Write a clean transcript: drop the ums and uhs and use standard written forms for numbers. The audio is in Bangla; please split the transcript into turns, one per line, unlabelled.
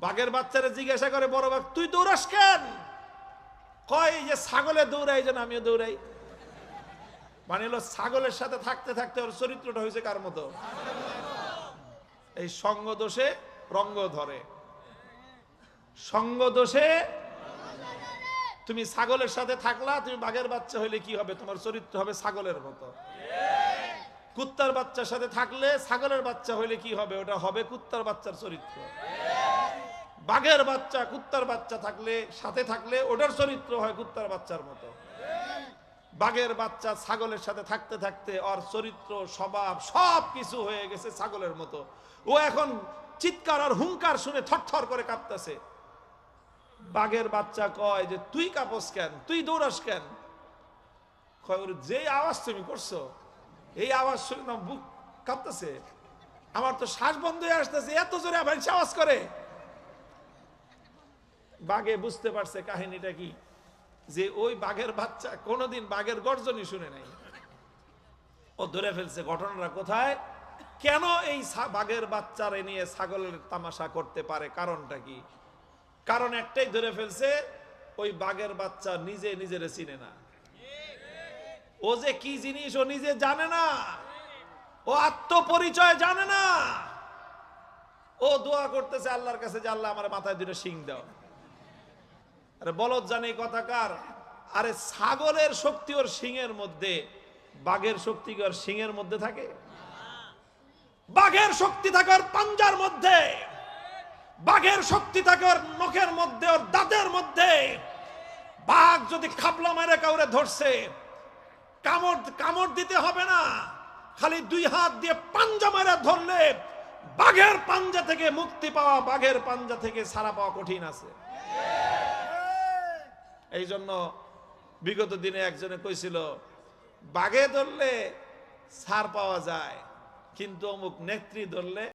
বাঘের বাচ্চারা জিজ্ঞাসা করে বড় বাঘ, তুই দৌড়াস কেন? কয় যে ছাগলে দৌড়াই যেন আমিও দৌড়াই। মানে হলো ছাগলের সাথে থাকতে থাকতে ওর চরিত্রটা হয়েছে কার মতো? এই সঙ্গ দোষে রঙ্গ ধরে। সঙ্গ দোষে তুমি ছাগলের সাথে থাকলা, তুমি বাঘের বাচ্চা হইলে কি হবে? তোমার চরিত্র হবে ছাগলের মতো। কুত্তার বাচ্চার সাথে থাকলে ছাগলের বাচ্চা হইলে কি হবে? ওটা হবে কুত্তার বাচ্চার চরিত্র। বাঘের বাচ্চা কুত্তার বাচ্চা থাকলে সাথে থাকলে ওটার চরিত্র হয় কুত্তার বাচ্চার মতো। বাঘের বাচ্চা ছাগলের সাথে থাকতে থাকতে ওর চরিত্র স্বভাব সব কিছু হয়ে গেছে ছাগলের মতো। ও এখন চিৎকার আর হুঙ্কার শুনে থরথর করে কাঁপতেছে। বাঘের বাচ্চা কয় যে তুই কাঁপস কেন, তুই দৌড়াস কেন? কয় ওর যে আওয়াজ তুমি করছো এই আওয়াজ শুনে না বুক কাঁপতেছে, আমার তো শ্বাস বন্ধ হয়ে আসতেছে, এত জোরে আবার আওয়াজ করে। বাঘে বুঝতে পারছে কাহিনীটা কি, যে ওই বাঘের বাচ্চা কোনোদিন বাঘের গর্জনই শুনে নাই। ও ধরে ফেলছে ঘটনাটা কোথায়, কেন এই বাঘের বাচ্চারে নিয়ে ছাগলের তামাশা করতে পারে, কারণটা কি? কারণ একটাই ধরে ফেলছে, ওই বাঘের বাচ্চা নিজে নিজেরে চিনে না। ও যে কি জিনিস ও নিজে জানে না, ও আত্মপরিচয় জানে না। ও দোয়া করতেছে আল্লাহর কাছে যে আল্লাহ আমার মাথায় দুটো শিং দাও। আরে বলদ জানে কথাকার, আরে ছাগলের শক্তি ওর শিংয়ের মধ্যে, বাঘের শক্তি কি ওর শিংয়ের মধ্যে থাকে? বাঘের শক্তি থাকে ওর পাঞ্জার মধ্যে, বাঘের শক্তি থাকে ওর নখের মধ্যে, ওর দাঁতের মধ্যে। বাঘ যদি খাপলা মেরে কাউরে ধরছে, কামড় দিতে হবে না, খালি দুই হাত দিয়ে পাঞ্জা মেরে ধরলে বাঘের পাঞ্জা থেকে মুক্তি পাওয়া, বাঘের পাঞ্জা থেকে ছাড়া পাওয়া কঠিন আছে। এই জন্য বিগত দিনে একজনে কইছিল, বাঘে ধরলে ছাড় পাওয়া যায়, কিন্তু অমুক নেত্রী ধরলে